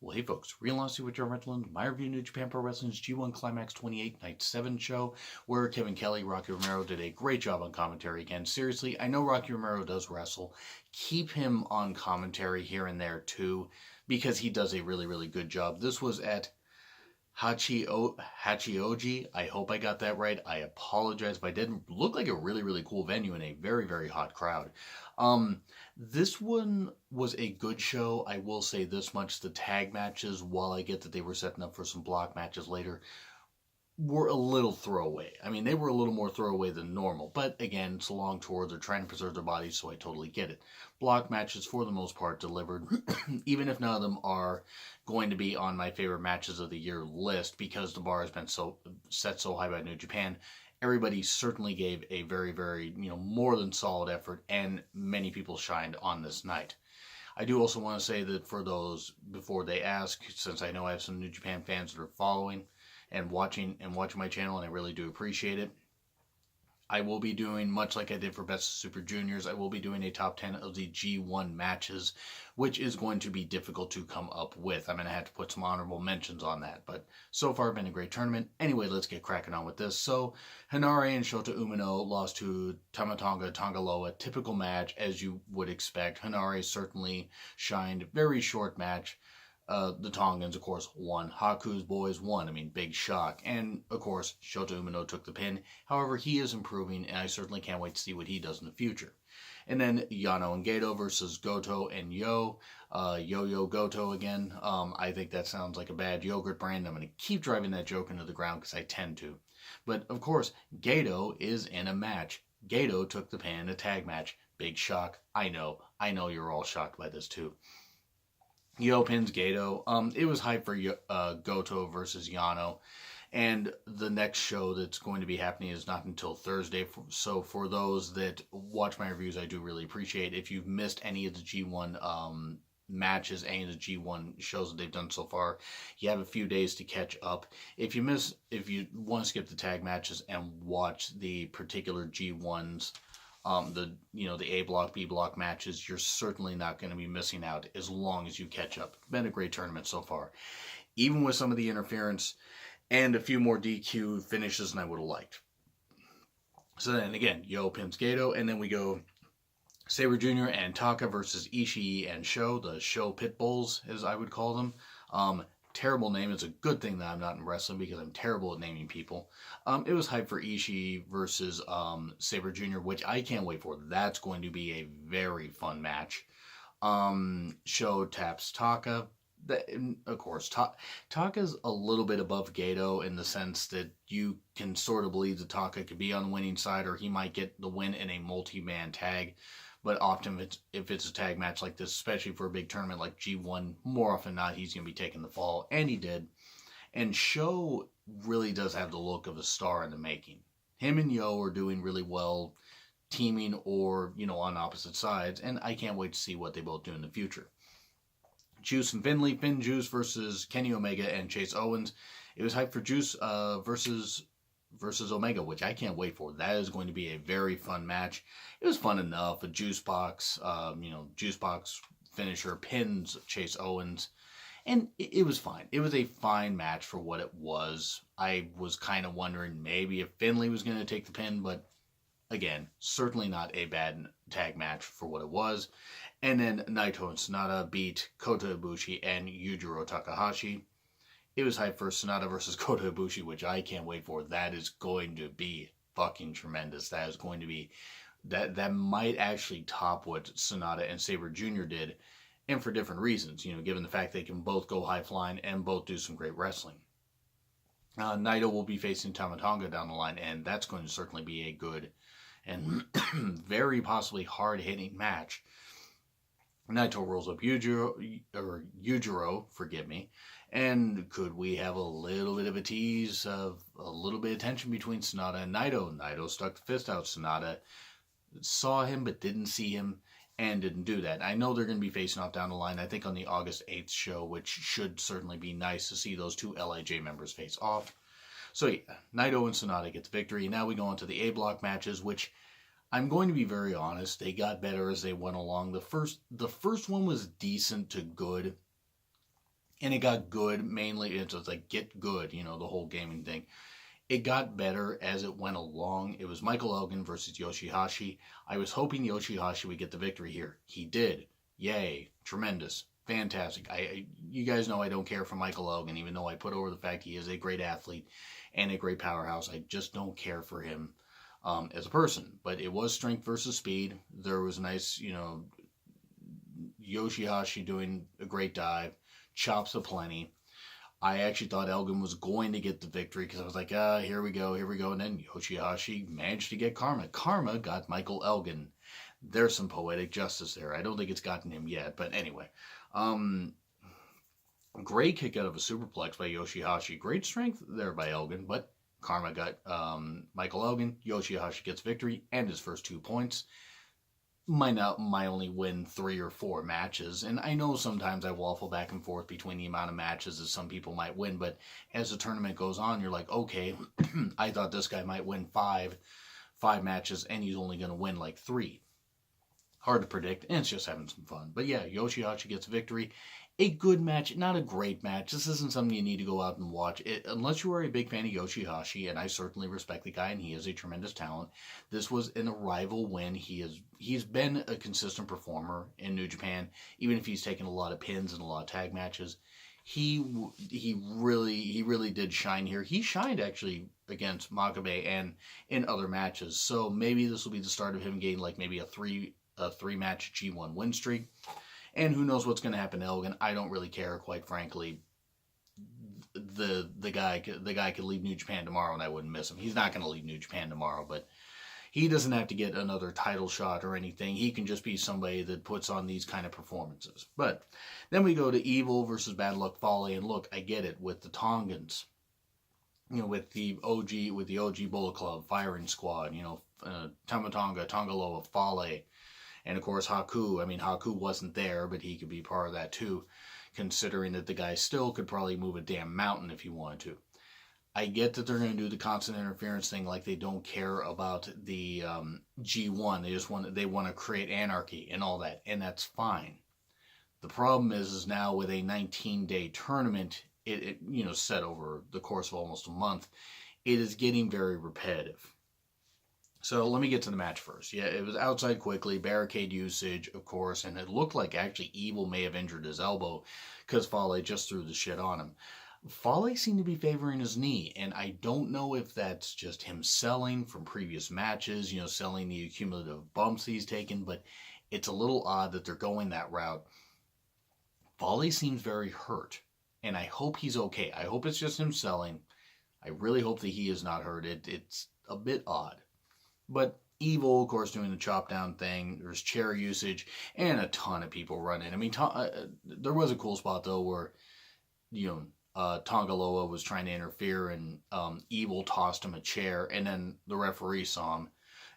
Well, hey folks, Real Honesty with Joe Rentalin, my review of New Japan Pro Wrestling's G1 Climax 28 Night 7 show, where Kevin Kelly, Rocky Romero did a great job on commentary again. Seriously, I know Rocky Romero does wrestle. Keep him on commentary here and there too, because he does a really, really good job. This was at Hachioji. I hope I got that right. I apologize if I didn't. Look like a really, really cool venue and a very, very hot crowd. This one was a good show. I will say this much. The tag matches, while I get that they were setting up for some block matches later, were a little throwaway. I mean, they were a little more throwaway than normal. But again, it's a long tour. They're trying to preserve their bodies, so I totally get it. Block matches, for the most part, delivered. Even if none of them are going to be on my favorite matches of the year list, because the bar has been set so high by New Japan, everybody certainly gave a very, very, more than solid effort, and many people shined on this night. I do also want to say that for those, before they ask, since I know I have some New Japan fans that are following and watching my channel, and I really do appreciate it, I will be doing, much like I did for Best of Super Juniors, I will be doing a top 10 of the G1 matches, which is going to be difficult to come up with. I'm going to have to put some honorable mentions on that, but so far been a great tournament. Anyway, let's get cracking on with this. So, Hanare and Shota Umino lost to Tama Tonga Tongaloa. Typical match, as you would expect. Hanare certainly shined. Very short match. The Tongans, of course, won. Haku's boys won. I mean, big shock. And, of course, Shota Umino took the pin. However, he is improving, and I certainly can't wait to see what he does in the future. And then Yano and Gato versus Goto and Yo. Yo Goto again. I think that sounds like a bad yogurt brand. I'm going to keep driving that joke into the ground because I tend to. But, of course, Gato is in a match. Gato took the pin in a tag match. Big shock. I know you're all shocked by this, too. Yo pins Gato. It was hype for Goto versus Yano. And the next show that's going to be happening is not until Thursday. So for those that watch my reviews, I do really appreciate it. If you've missed any of the G1 matches, any of the G1 shows that they've done so far, you have a few days to catch up. If you want to skip the tag matches and watch the particular G1s, the A block, B block matches, you're certainly not going to be missing out as long as you catch up. Been a great tournament so far, even with some of the interference and a few more DQ finishes than I would have liked. So then again, Yo pins Gato, and then we go Sabre Jr. and Taka versus Ishii and Sho, the Sho Pit Bulls, as I would call them. Terrible name. It's a good thing that I'm not in wrestling because I'm terrible at naming people. It was hype for Ishii versus Sabre Jr., which I can't wait for. That's going to be a very fun match. Sho taps Taka. Of course, Taka's a little bit above Gato in the sense that you can sort of believe that Taka could be on the winning side, or he might get the win in a multi-man tag. But often, if it's a tag match like this, especially for a big tournament like G1, more often than not, he's going to be taking the fall. And he did. And Sho really does have the look of a star in the making. Him and Yo are doing really well, teaming or, on opposite sides. And I can't wait to see what they both do in the future. Juice and Finlay. Finn Juice versus Kenny Omega and Chase Owens. It was hyped for Juice versus Omega, which I can't wait for. That is going to be a very fun match. It was fun enough. A Juice Box, Juice Box finisher pins Chase Owens, and it was fine. It was a fine match for what it was. I was kind of wondering maybe if Finlay was going to take the pin, but again, certainly not a bad tag match for what it was. And then Naito and Sonata beat Kota Ibushi and Yujiro Takahashi. It was hype for Sonata versus Kota Ibushi, which I can't wait for. That is going to be fucking tremendous. That is going to be... That might actually top what Sonata and Sabre Jr. did, and for different reasons, given the fact they can both go high flying and both do some great wrestling. Naito will be facing Tama Tonga down the line, and that's going to certainly be a good and very possibly hard-hitting match. Naito rolls up Yujiro, forgive me, and could we have a little bit of a tease of a little bit of tension between Sonata and Naito? Naito stuck the fist out. Sonata saw him but didn't see him and didn't do that. I know they're going to be facing off down the line, I think on the August 8th show, which should certainly be nice to see those two LIJ members face off. So yeah, Naito and Sonata get the victory. Now we go on to the A block matches, which I'm going to be very honest, they got better as they went along. The first one was decent to good. And it got good, mainly, it's just like get good, the whole gaming thing. It got better as it went along. It was Michael Elgin versus Yoshihashi. I was hoping Yoshihashi would get the victory here. He did. Yay. Tremendous. Fantastic. You guys know I don't care for Michael Elgin, even though I put over the fact he is a great athlete and a great powerhouse. I just don't care for him as a person. But it was strength versus speed. There was nice, Yoshihashi doing a great dive, chops aplenty. I actually thought Elgin was going to get the victory because I was like, here we go. And then Yoshihashi managed to get Karma. Karma got Michael Elgin. There's some poetic justice there. I don't think it's gotten him yet, but anyway. Great kick out of a superplex by Yoshihashi. Great strength there by Elgin, but Karma got Michael Elgin. Yoshihashi gets victory and his first 2 points. Might only win 3 or 4 matches, and I know sometimes I waffle back and forth between the amount of matches that some people might win, but as the tournament goes on, you're like, okay, I thought this guy might win five matches, and he's only going to win like 3. Hard to predict, and it's just having some fun. But yeah, Yoshihashi gets victory. A good match, not a great match. This isn't something you need to go out and watch. Unless you are a big fan of Yoshihashi, and I certainly respect the guy, and he is a tremendous talent. This was an arrival win. He's been a consistent performer in New Japan, even if he's taken a lot of pins and a lot of tag matches. He really did shine here. He shined actually against Makabe and in other matches. So maybe this will be the start of him getting like maybe a three match G1 win streak. And who knows what's going to happen to Elgin? I don't really care, quite frankly. The guy could leave New Japan tomorrow, and I wouldn't miss him. He's not going to leave New Japan tomorrow, but he doesn't have to get another title shot or anything. He can just be somebody that puts on these kind of performances. But then we go to Evil versus Bad Luck Fale, and look, I get it with the Tongans, with the OG Bullet Club, Firing Squad, Tamatonga, Tongaloa, Fale. And of course, Haku. I mean, Haku wasn't there, but he could be part of that too, considering that the guy still could probably move a damn mountain if he wanted to. I get that they're going to do the constant interference thing, like they don't care about the G1. They want to create anarchy and all that, and that's fine. The problem is now with a 19-day tournament, it set over the course of almost a month, it is getting very repetitive. So let me get to the match first. Yeah, it was outside quickly, barricade usage, of course, and it looked like actually Evil may have injured his elbow because Fale just threw the shit on him. Fale seemed to be favoring his knee, and I don't know if that's just him selling from previous matches, selling the cumulative bumps he's taken, but it's a little odd that they're going that route. Fale seems very hurt, and I hope he's okay. I hope it's just him selling. I really hope that he is not hurt. It's a bit odd. But Evil, of course, doing the chop down thing. There's chair usage and a ton of people running. I mean, there was a cool spot though where, Tongaloa was trying to interfere and Evil tossed him a chair, and then the referee saw him,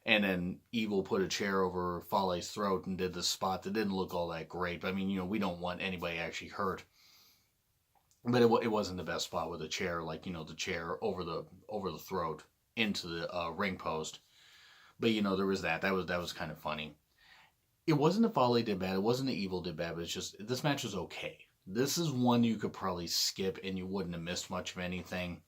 and then Evil put a chair over Fale's throat and did this spot that didn't look all that great. But I mean, we don't want anybody actually hurt. But it wasn't the best spot with a chair, like the chair over the throat into the ring post. But there was that. That was kind of funny. It wasn't that Fale did bad. It wasn't that Evil did bad. But it's just this match was okay. This is one you could probably skip and you wouldn't have missed much of anything.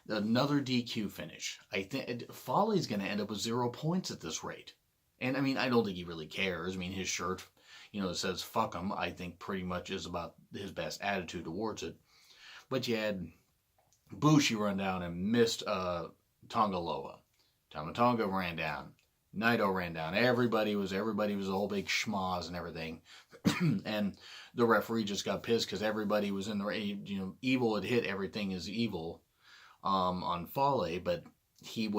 Another DQ finish. I think Fale's going to end up with 0 points at this rate. And I mean, I don't think he really cares. I mean, his shirt, that says "fuck him," I think pretty much is about his best attitude towards it. But you had Bushi run down and missed Tongaloa. Tamatonga ran down. Naito ran down. Everybody was a whole big schmoz and everything. And the referee just got pissed because everybody was in the Evil had hit everything as Evil on Fale, but the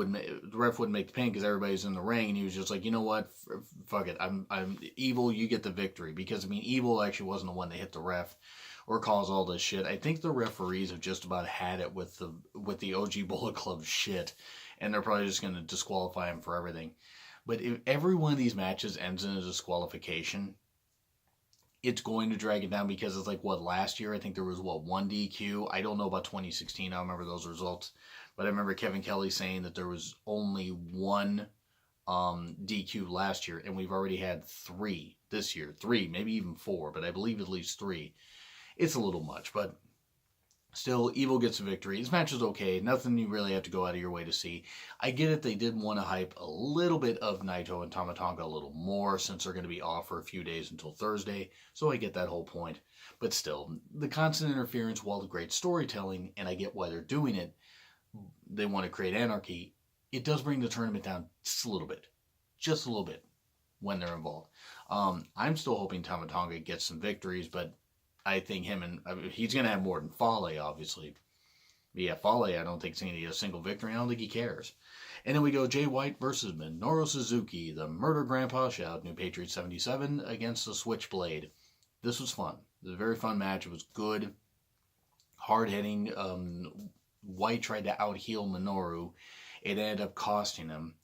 ref wouldn't make the pin because everybody's in the ring, and he was just like, you know what, fuck it, I'm Evil, you get the victory. Because I mean, Evil actually wasn't the one that hit the ref or caused all this shit. I think the referees have just about had it with the OG Bullet Club shit, and they're probably just going to disqualify him for everything. But if every one of these matches ends in a disqualification, it's going to drag it down, because it's like, last year I think there was, 1 DQ. I don't know about 2016. I don't remember those results. But I remember Kevin Kelly saying that there was only 1 DQ last year, and we've already had 3 this year. 3, maybe even 4, but I believe at least 3. it's a little much, but still, Evil gets a victory. This match is okay. Nothing you really have to go out of your way to see. I get it. They did want to hype a little bit of Naito and Tama Tonga a little more since they're going to be off for a few days until Thursday. So I get that whole point. But still, the constant interference, while the great storytelling, and I get why they're doing it, they want to create anarchy. It does bring the tournament down just a little bit. Just a little bit when they're involved. I'm still hoping Tama Tonga gets some victories, but I think he's going to have more than Fale, obviously. But yeah, Fale, I don't think he's going to get a single victory. I don't think he cares. And then we go Jay White versus Minoru Suzuki, the Murder Grandpa, shout out New Patriot 77, against the Switchblade. This was fun. It was a very fun match. It was good. Hard-hitting. White tried to out-heal Minoru. It ended up costing him.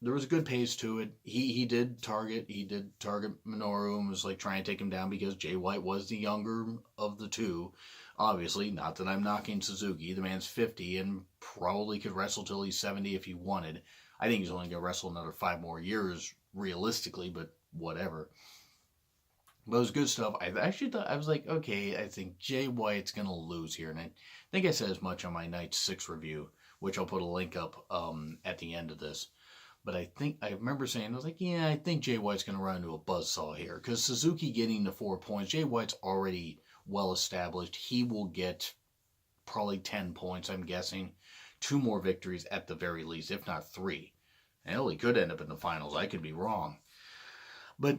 There was a good pace to it. He did target Minoru and was like trying to take him down because Jay White was the younger of the two. Obviously, not that I'm knocking Suzuki. The man's 50 and probably could wrestle till he's 70 if he wanted. I think he's only going to wrestle another 5 more years realistically, but whatever. But it was good stuff. I was like, okay, I think Jay White's going to lose here. And I think I said as much on my Night 6 review, which I'll put a link up at the end of this. But I remember saying, I was like, yeah, I think Jay White's going to run into a buzzsaw here. Because Suzuki getting the 4 points, Jay White's already well established. He will get probably 10 points, I'm guessing. 2 more victories at the very least, if not 3. Hell, he could end up in the finals. I could be wrong. But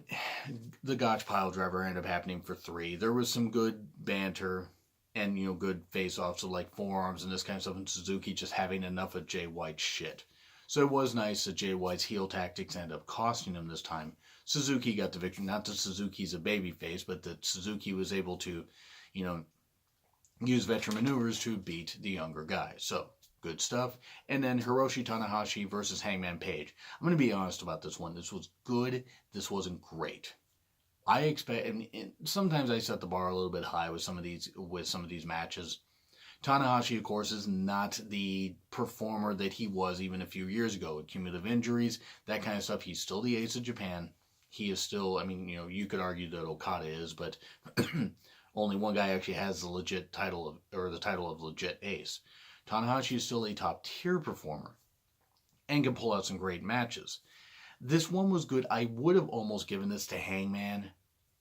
the Gotch pile driver ended up happening for 3. There was some good banter and, good face-offs of like forearms and this kind of stuff. And Suzuki just having enough of Jay White's shit. So it was nice that Jay White's heel tactics ended up costing him this time. Suzuki got the victory. Not that Suzuki's a babyface, but that Suzuki was able to, use veteran maneuvers to beat the younger guy. So, good stuff. And then Hiroshi Tanahashi versus Hangman Page. I'm going to be honest about this one. This was good. This wasn't great. I expect, and sometimes I set the bar a little bit high with some of these matches. Tanahashi, of course, is not the performer that he was even a few years ago. With cumulative injuries, that kind of stuff. He's still the ace of Japan. He is still, you could argue that Okada is, but only one guy actually has the legit title the title of legit ace. Tanahashi is still a top tier performer and can pull out some great matches. This one was good. I would have almost given this to Hangman.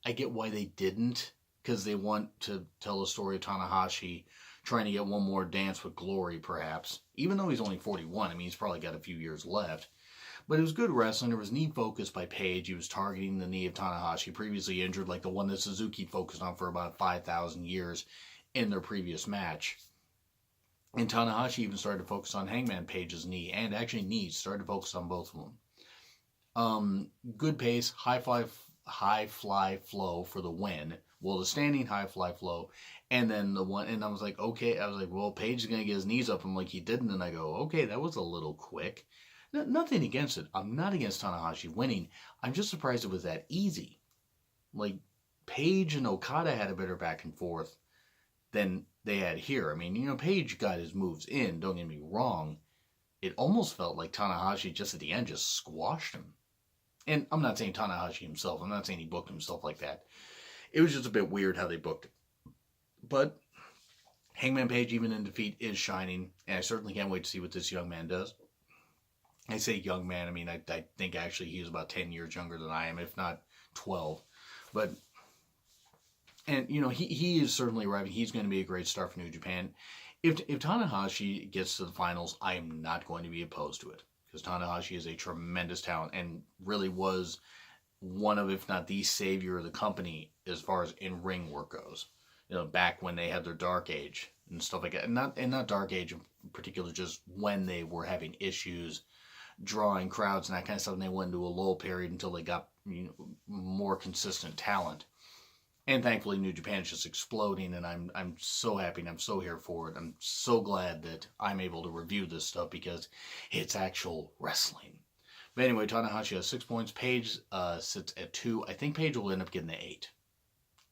I get why they didn't, because they want to tell the story of Tanahashi trying to get one more dance with glory, perhaps. Even though he's only 41, he's probably got a few years left. But it was good wrestling. There was knee focus by Page. He was targeting the knee of Tanahashi, previously injured, like the one that Suzuki focused on for about 5,000 years in their previous match. And Tanahashi even started to focus on Hangman Page's knee, and actually knees, started to focus on both of them. Good pace, high fly flow for the win. Well, the standing high fly flow, and then the one, and I was like, okay, well, Page is going to get his knees up. I'm like, he didn't, and I go, okay, that was a little quick. Nothing against it. I'm not against Tanahashi winning. I'm just surprised it was that easy. Like, Page and Okada had a better back and forth than they had here. Page got his moves in, don't get me wrong. It almost felt like Tanahashi just at the end just squashed him. And I'm not saying Tanahashi himself. I'm not saying he booked himself like that. It was just a bit weird how they booked it. But Hangman Page, even in defeat, is shining. And I certainly can't wait to see what this young man does. I say young man. I think actually he is about 10 years younger than I am, if not 12. But, and, he is certainly arriving. He's going to be a great star for New Japan. If Tanahashi gets to the finals, I am not going to be opposed to it. Because Tanahashi is a tremendous talent and really was one of, if not the savior of the company as far as in-ring work goes. Back when they had their dark age and stuff like that. And not dark age in particular, just when they were having issues drawing crowds and that kind of stuff, and they went into a lull period until they got more consistent talent. And thankfully, New Japan is just exploding, and I'm so happy and I'm so here for it. I'm so glad that I'm able to review this stuff because it's actual wrestling. But anyway, Tanahashi has 6 points. Page sits at 2. I think Page will end up getting the 8.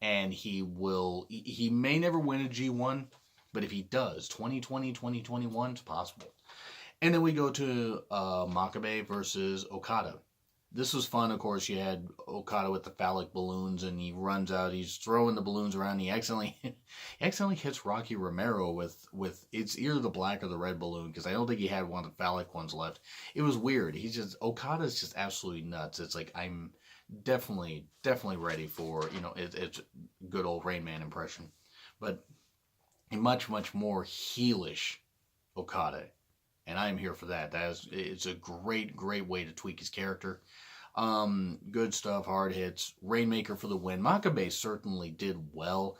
And he may never win a G1, but if he does, 2020, 2021, it's possible. And then we go to Makabe versus Okada. this was fun. Of course, you had Okada with the phallic balloons, and he runs out. He's throwing the balloons around. He accidentally, he accidentally hits Rocky Romero with it's either the black or the red balloon because I don't think he had one of the phallic ones left. It was weird. He's just Okada's just absolutely nuts. It's like I'm definitely ready for it's good old Rain Man impression, but a much more heelish Okada, and I'm here for that. It's a great way to tweak his character. Good stuff, hard hits. Rainmaker for the win. Makabe certainly did well,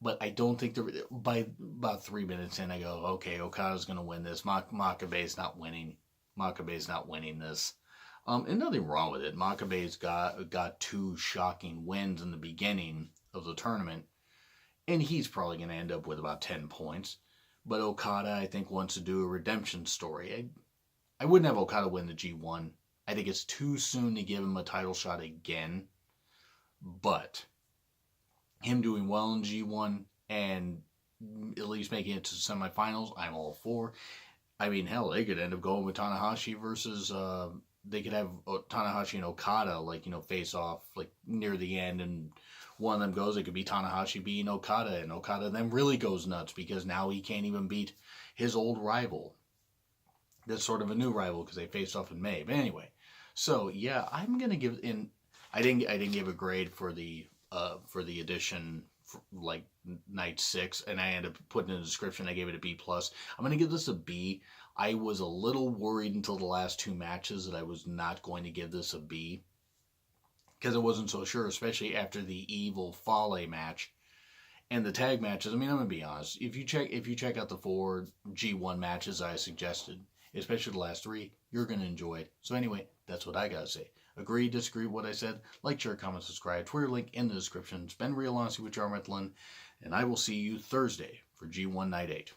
but I don't think by about 3 minutes in, I go, okay, Okada's going to win this. Makabe's not winning. Makabe's not winning this. And nothing wrong with it. Makabe's got two shocking wins in the beginning of the tournament, and he's probably going to end up with about 10 points. But Okada, I think, wants to do a redemption story. I wouldn't have Okada win the G1. I think it's too soon to give him a title shot again. But him doing well in G1 and at least making it to semifinals, I'm all for. I mean, hell, they could end up going with Tanahashi versus. They could have Tanahashi and Okada, face off near the end, and one of them goes. It could be Tanahashi beating Okada, and Okada then really goes nuts because now he can't even beat his old rival. That's sort of a new rival because they faced off in May. But anyway, so yeah, I'm gonna give in. I didn't give a grade for the edition night 6, and I ended up putting in the description. I gave it a B plus. I'm gonna give this a B. I was a little worried until the last 2 matches that I was not going to give this a B because I wasn't so sure, especially after the Evil Fale match and the tag matches. I mean, I'm gonna be honest. If you check out the 4 G1 matches I suggested, especially the last 3, you're gonna enjoy it. So anyway, that's what I gotta say. Agree, disagree with what I said? Like, share, comment, subscribe. Twitter link in the description. It's been Real Honesty with Jar Methlin, and I will see you Thursday for G1 Night 8.